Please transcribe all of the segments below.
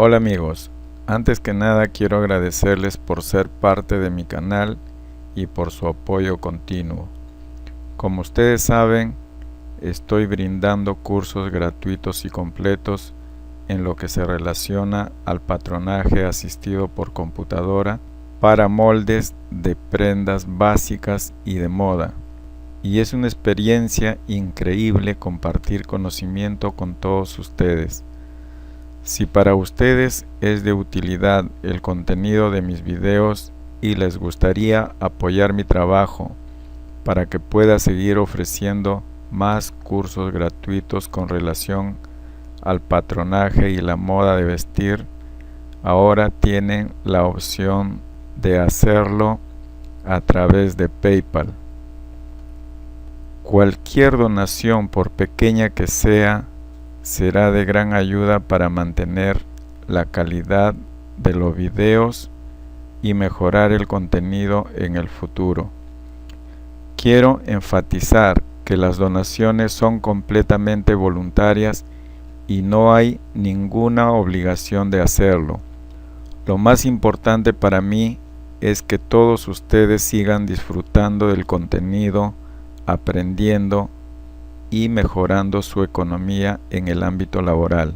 Hola amigos, antes que nada quiero agradecerles por ser parte de mi canal y por su apoyo continuo. Como ustedes saben, estoy brindando cursos gratuitos y completos en lo que se relaciona al patronaje asistido por computadora para moldes de prendas básicas y de moda. Y es una experiencia increíble compartir conocimiento con todos ustedes. Si para ustedes es de utilidad el contenido de mis videos y les gustaría apoyar mi trabajo para que pueda seguir ofreciendo más cursos gratuitos con relación al patronaje y la moda de vestir, ahora tienen la opción de hacerlo a través de PayPal. Cualquier donación, por pequeña que sea, será de gran ayuda para mantener la calidad de los videos y mejorar el contenido en el futuro. Quiero enfatizar que las donaciones son completamente voluntarias y no hay ninguna obligación de hacerlo. Lo más importante para mí es que todos ustedes sigan disfrutando del contenido, aprendiendo y mejorando su economía en el ámbito laboral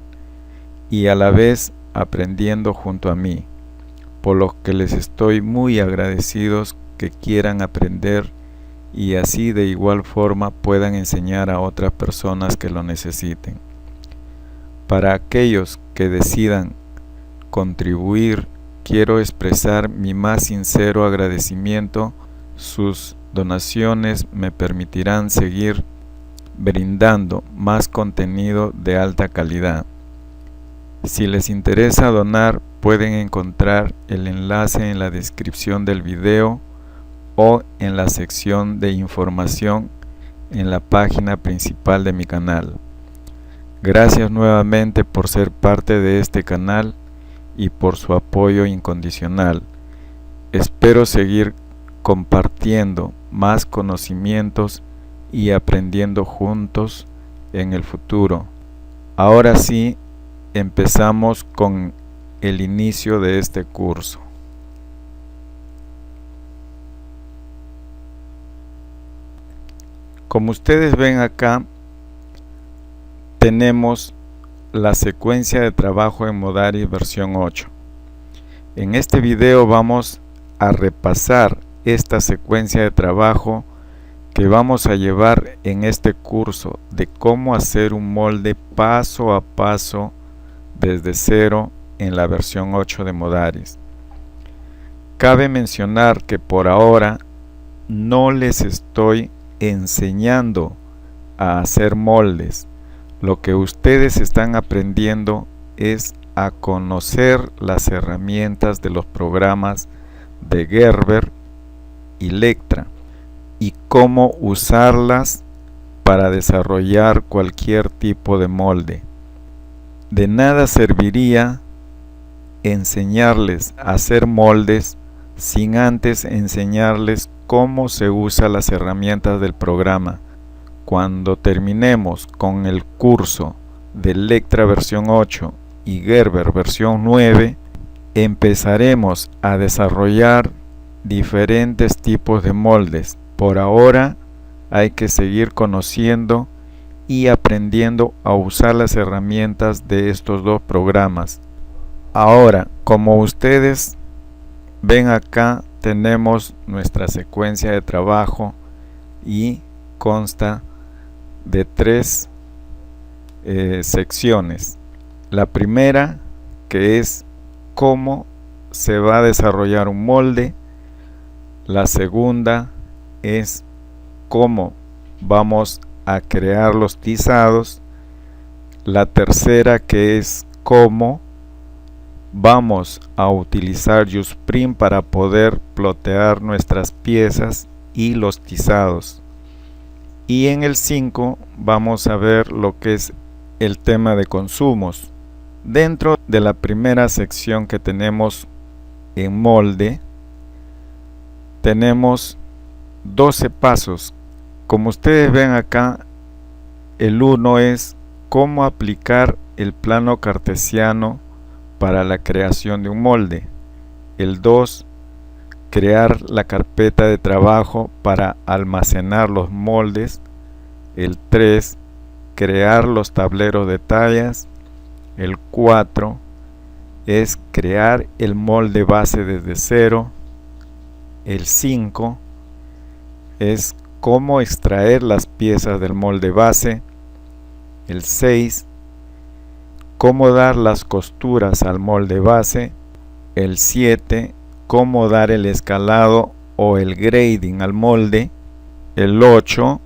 y a la vez aprendiendo junto a mí, por lo que les estoy muy agradecidos que quieran aprender y así de igual forma puedan enseñar a otras personas que lo necesiten. Para aquellos que decidan contribuir, quiero expresar mi más sincero agradecimiento. Sus donaciones me permitirán seguir brindando más contenido de alta calidad. Si les interesa donar, pueden encontrar el enlace en la descripción del video o en la sección de información en la página principal de mi canal. Gracias nuevamente por ser parte de este canal y por su apoyo incondicional. Espero seguir compartiendo más conocimientos y aprendiendo juntos en el futuro. Ahora sí, empezamos con el inicio de este curso. Como ustedes ven acá, tenemos la secuencia de trabajo en Modaris versión 8. En este video vamos a repasar esta secuencia de trabajo que vamos a llevar en este curso de cómo hacer un molde paso a paso desde cero en la versión 8 de Modaris. Cabe mencionar que por ahora no les estoy enseñando a hacer moldes. Lo que ustedes están aprendiendo es a conocer las herramientas de los programas de Gerber y Lectra y cómo usarlas para desarrollar cualquier tipo de molde. De nada serviría enseñarles a hacer moldes sin antes enseñarles cómo se usan las herramientas del programa. Cuando terminemos con el curso de Lectra versión 8 y Gerber versión 9, empezaremos a desarrollar diferentes tipos de moldes. Por ahora hay que seguir conociendo y aprendiendo a usar las herramientas de estos dos programas. Ahora, como ustedes ven acá, tenemos nuestra secuencia de trabajo y consta de tres secciones. La primera, que es cómo se va a desarrollar un molde. La segunda es cómo vamos a crear los tizados. La tercera, que es cómo vamos a utilizar Justprint para poder plotear nuestras piezas y los tizados. Y en el 5 vamos a ver lo que es el tema de consumos. Dentro de la primera sección que tenemos en molde, tenemos 12 pasos. Como ustedes ven acá, el 1 es cómo aplicar el plano cartesiano para la creación de un molde. El 2, crear la carpeta de trabajo para almacenar los moldes. El 3, crear los tableros de tallas. El 4 es crear el molde base desde cero. El 5 es cómo extraer las piezas del molde base. El 6, cómo dar las costuras al molde base. El 7, cómo dar el escalado o el grading al molde. El 8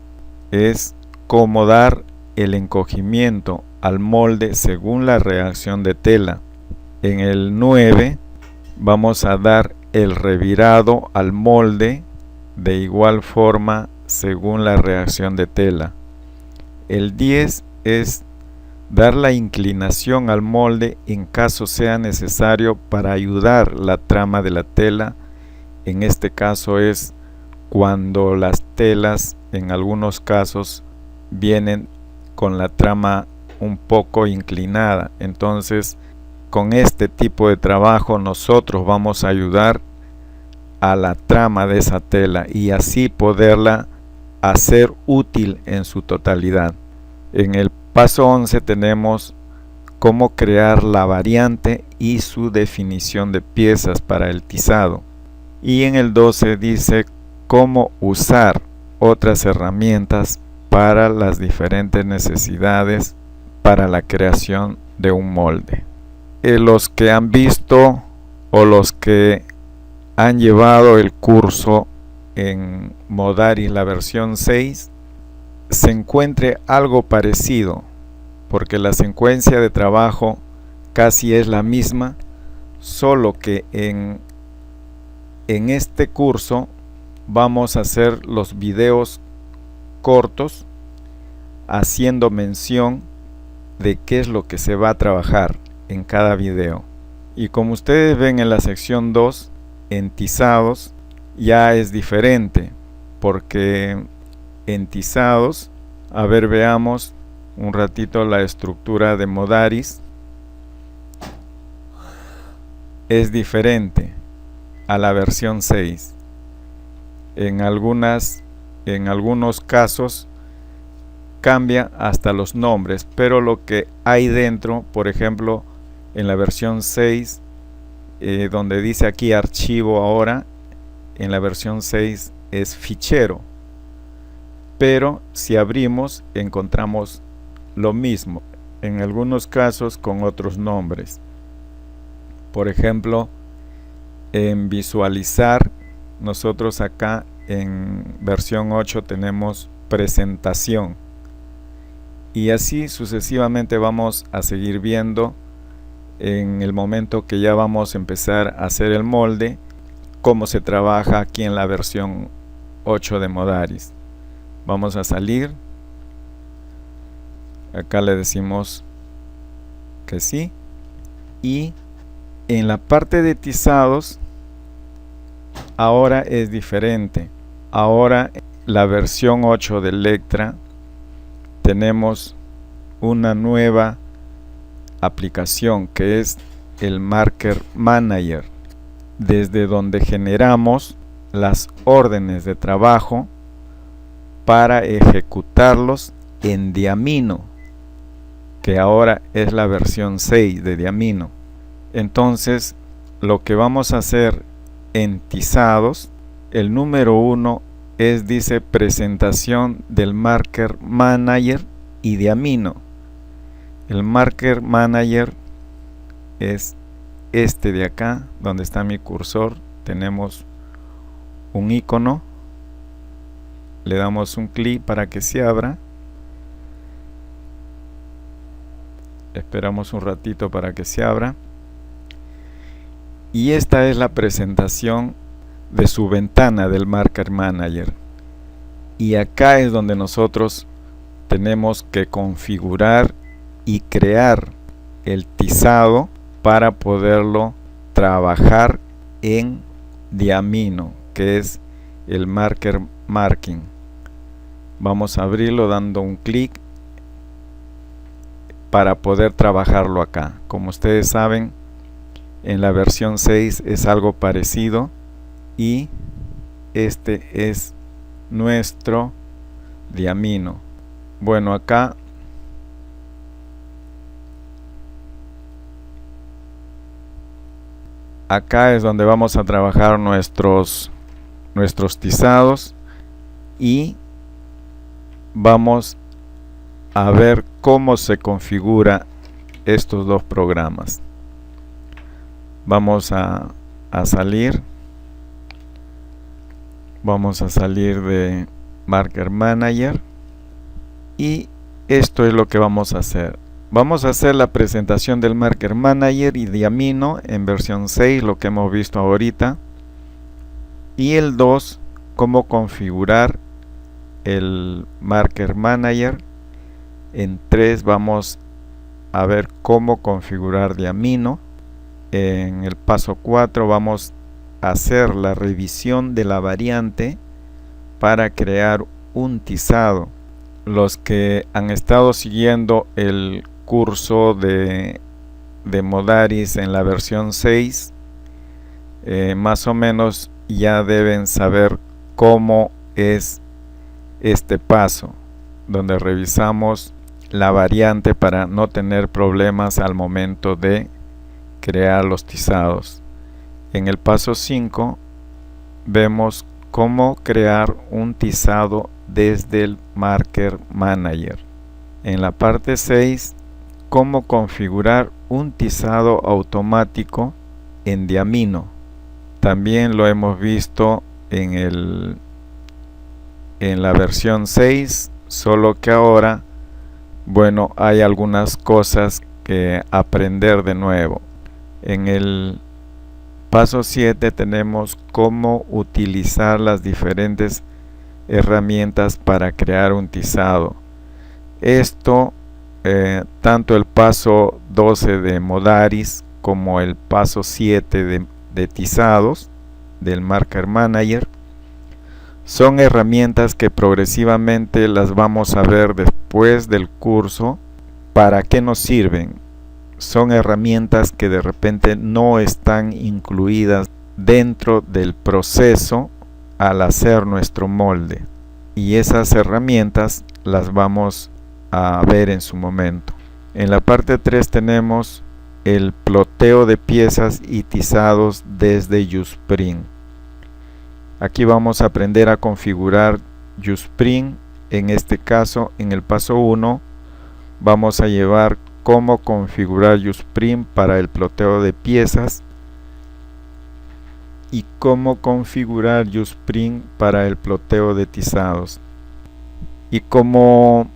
es cómo dar el encogimiento al molde según la reacción de tela. En el 9 vamos a dar el revirado al molde de igual forma según la reacción de tela. El 10 es dar la inclinación al molde en caso sea necesario para ayudar la trama de la tela. En este caso es cuando las telas en algunos casos vienen con la trama un poco inclinada. Entonces, con este tipo de trabajo nosotros vamos a ayudar a la trama de esa tela y así poderla hacer útil en su totalidad. En el paso 11 tenemos cómo crear la variante y su definición de piezas para el tizado. Y en el 12 dice cómo usar otras herramientas para las diferentes necesidades para la creación de un molde. Los que han visto o los que han llevado el curso en Modaris, la versión 6, se encuentre algo parecido, porque la secuencia de trabajo casi es la misma, solo que en este curso vamos a hacer los videos cortos haciendo mención de qué es lo que se va a trabajar en cada video. Y como ustedes ven en la sección 2, en tizados, ya es diferente, porque en tizados, a ver, veamos un ratito la estructura de Modaris. Es diferente a la versión 6. En algunos casos cambia hasta los nombres, pero lo que hay dentro, por ejemplo, en la versión 6, donde dice aquí archivo ahora, en la versión 6 es fichero, pero si abrimos encontramos lo mismo, en algunos casos con otros nombres. Por ejemplo, en visualizar, nosotros acá en versión 8 tenemos presentación, y así sucesivamente vamos a seguir viendo en el momento que ya vamos a empezar a hacer el molde, cómo se trabaja aquí en la versión 8 de Modaris. Vamos a salir, acá le decimos que sí, y en la parte de tizados ahora es diferente. Ahora la versión 8 de Electra tenemos una nueva aplicación que es el Marker Manager, desde donde generamos las órdenes de trabajo para ejecutarlos en Diamino, que ahora es la versión 6 de Diamino. Entonces, lo que vamos a hacer en tizados, el número 1 es, dice, presentación del Marker Manager y Diamino. El Marker Manager es este de acá, donde está mi cursor. Tenemos un icono, le damos un clic para que se abra, esperamos un ratito para que se abra, y esta es la presentación de su ventana del Marker Manager. Y acá es donde nosotros tenemos que configurar y crear el tizado para poderlo trabajar en Diamino, que es el Marker Marking. Vamos a abrirlo dando un clic para poder trabajarlo acá. Como ustedes saben, En la versión 6 es algo parecido y este es nuestro diamino. Bueno, acá es donde vamos a trabajar nuestros tizados y vamos a ver cómo se configura estos dos programas. Vamos a salir de Marker Manager y esto es lo que vamos a hacer. Vamos a hacer la presentación del Marker Manager y Diamino en versión 6, lo que hemos visto ahorita, y el 2, cómo configurar el Marker Manager. En 3 vamos a ver cómo configurar Diamino. En el paso 4 vamos a hacer la revisión de la variante para crear un tizado. Los que han estado siguiendo el curso de Modaris en la versión 6, más o menos ya deben saber cómo es este paso, donde revisamos la variante para no tener problemas al momento de crear los tizados. En el paso 5 vemos cómo crear un tizado desde el Marker Manager. En la parte 6, cómo configurar un tizado automático en Diamino. También lo hemos visto en la versión 6, solo que ahora, bueno, hay algunas cosas que aprender de nuevo. En el paso 7 tenemos cómo utilizar las diferentes herramientas para crear un tizado. Esto, tanto el paso 12 de Modaris como el paso 7 de tizados del Marker Manager, son herramientas que progresivamente las vamos a ver después del curso. ¿Para qué nos sirven? Son herramientas que de repente no están incluidas dentro del proceso al hacer nuestro molde, y esas herramientas las vamos a ver en su momento. En la parte 3 tenemos el ploteo de piezas y tizados desde Uspring. Aquí vamos a aprender a configurar Uspring. En este caso, en el paso 1 vamos a llevar cómo configurar Uspring para el ploteo de piezas y cómo configurar Uspring para el ploteo de tizados. Y como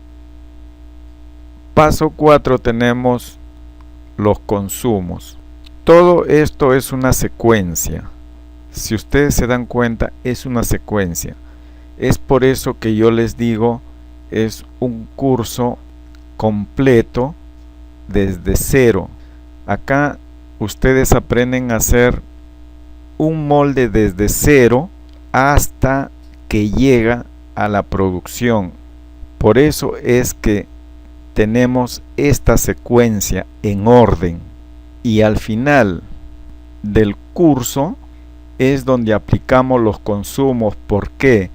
paso 4 tenemos los consumos. Todo esto es una secuencia. Si ustedes se dan cuenta, es una secuencia. Es por eso que yo les digo, es un curso completo desde cero. Acá ustedes aprenden a hacer un molde desde cero hasta que llega a la producción. Por eso es que tenemos esta secuencia en orden, y al final del curso es donde aplicamos los consumos. ¿Por qué?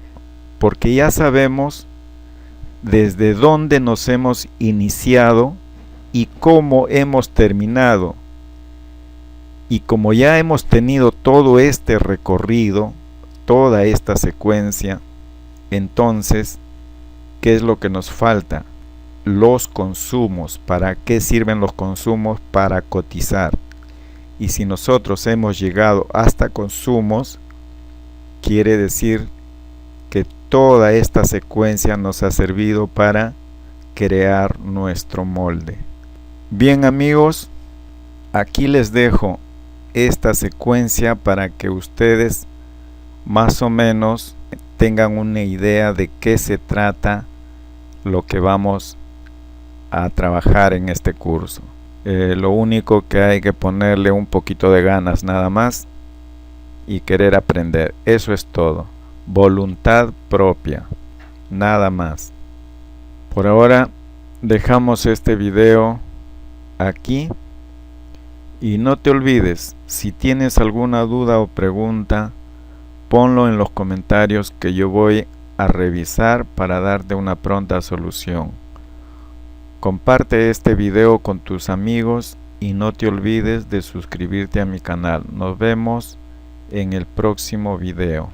Porque ya sabemos desde dónde nos hemos iniciado y cómo hemos terminado. Y como ya hemos tenido todo este recorrido, toda esta secuencia, entonces, ¿qué es lo que nos falta? Los consumos. ¿Para qué sirven los consumos? Para cotizar. Y si nosotros hemos llegado hasta consumos, quiere decir que toda esta secuencia nos ha servido para crear nuestro molde. Bien, amigos, aquí les dejo esta secuencia para que ustedes más o menos tengan una idea de qué se trata lo que vamos a trabajar en este curso. Lo único que hay que ponerle un poquito de ganas nada más y querer aprender. Eso es todo. Voluntad propia, nada más. Por ahora dejamos este video aquí, y no te olvides, Si tienes alguna duda o pregunta, ponlo en los comentarios que yo voy a revisar para darte una pronta solución. Comparte este video con tus amigos y no te olvides de suscribirte a mi canal. Nos vemos en el próximo video.